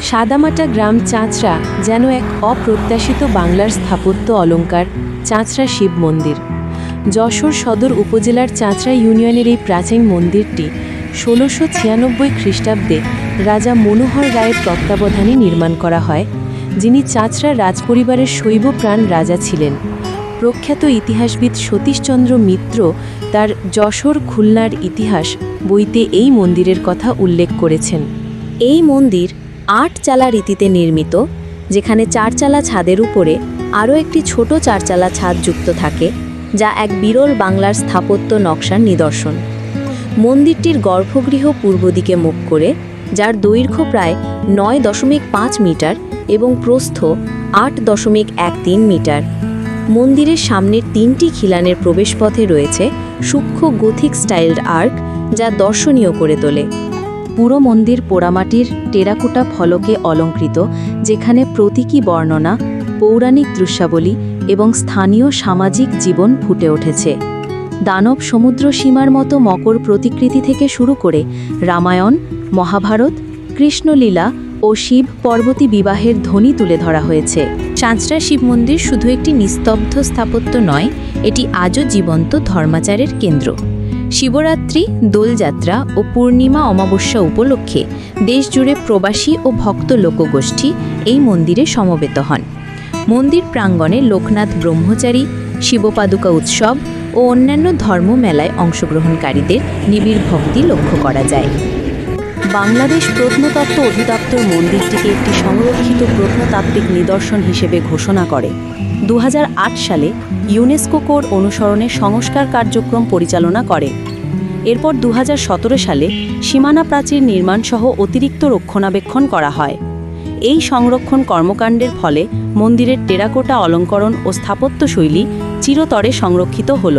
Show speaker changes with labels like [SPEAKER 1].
[SPEAKER 1] সাদামাটা গ্রাম চাঁচড়া যেন এক অপ্রত্যাশিত বাংলার স্থাপত্য অলঙ্কার। চাঁচড়া শিব মন্দির। যশোর সদর উপজেলার চাঁচড়া ইউনিয়নের এই প্রাচীন মন্দিরটি ১৬৯৬ খ্রিস্টাব্দে রাজা মনোহর রায়ের তত্ত্বাবধানে নির্মাণ করা হয়, যিনি চাঁচড়া রাজপরিবারের শৈবপ্রাণ রাজা ছিলেন। প্রখ্যাত ইতিহাসবিদ সতীশচন্দ্র মিত্র তার যশোর খুলনার ইতিহাস বইতে এই মন্দিরের কথা উল্লেখ করেছেন।
[SPEAKER 2] এই মন্দির ৮ চালা রীতিতে নির্মিত, যেখানে ৪ চালা ছাদের উপরে আরও একটি ছোট ৪ চালা ছাদ যুক্ত থাকে, যা এক বিরল বাংলার স্থাপত্য নকশার নিদর্শন। মন্দিরটির গর্ভগৃহ পূর্ব দিকে মুখ করে, যার দৈর্ঘ্য প্রায় ৯.৫ মিটার এবং প্রস্থ ৮.১৩ মিটার। মন্দিরের সামনের ৩টি খিলানের প্রবেশপথে রয়েছে সূক্ষ্ম গথিক স্টাইলড আর্ক, যা দর্শনীয় করে তোলে।
[SPEAKER 1] পুরো মন্দির পোড়ামাটির টেরাকোটা ফলকে অলঙ্কৃত, যেখানে প্রতীকী বর্ণনা, পৌরাণিক দৃশ্যাবলী এবং স্থানীয় সামাজিক জীবন ফুটে উঠেছে। দানব সমুদ্র সীমার মতো মকর প্রতিকৃতি থেকে শুরু করে রামায়ণ, মহাভারত, কৃষ্ণলীলা ও শিব পর্বতী বিবাহের ধ্বনি তুলে ধরা হয়েছে।
[SPEAKER 2] চাঁচড়া শিব মন্দির শুধু একটি নিস্তব্ধ স্থাপত্য নয়, এটি আজও জীবন্ত ধর্মাচারের কেন্দ্র। শিবরাত্রি, দোলযাত্রা ও পূর্ণিমা অমাবস্যা উপলক্ষে দেশজুড়ে প্রবাসী ও ভক্ত লোকগোষ্ঠী এই মন্দিরে সমবেত হন। মন্দির প্রাঙ্গণে লোকনাথ ব্রহ্মচারী, শিবপাদুকা উৎসব ও অন্যান্য ধর্ম মেলায় অংশগ্রহণকারীদের নিবিড় ভক্তি লক্ষ্য করা যায়।
[SPEAKER 1] বাংলাদেশ প্রত্নতত্ত্ব অধিদপ্তর মন্দিরটিকে একটি সংরক্ষিত প্রত্নতাত্ত্বিক নিদর্শন হিসেবে ঘোষণা করে। ২০০৮ সালে ইউনেস্কো কোড অনুসরণে সংস্কার কার্যক্রম পরিচালনা করে। এরপর ২০১৭ সালে সীমানা প্রাচীর নির্মাণসহ অতিরিক্ত রক্ষণাবেক্ষণ করা হয়। এই সংরক্ষণ কর্মকাণ্ডের ফলে মন্দিরের টেরাকোটা অলঙ্করণ ও স্থাপত্যশৈলী চিরতরে সংরক্ষিত হল।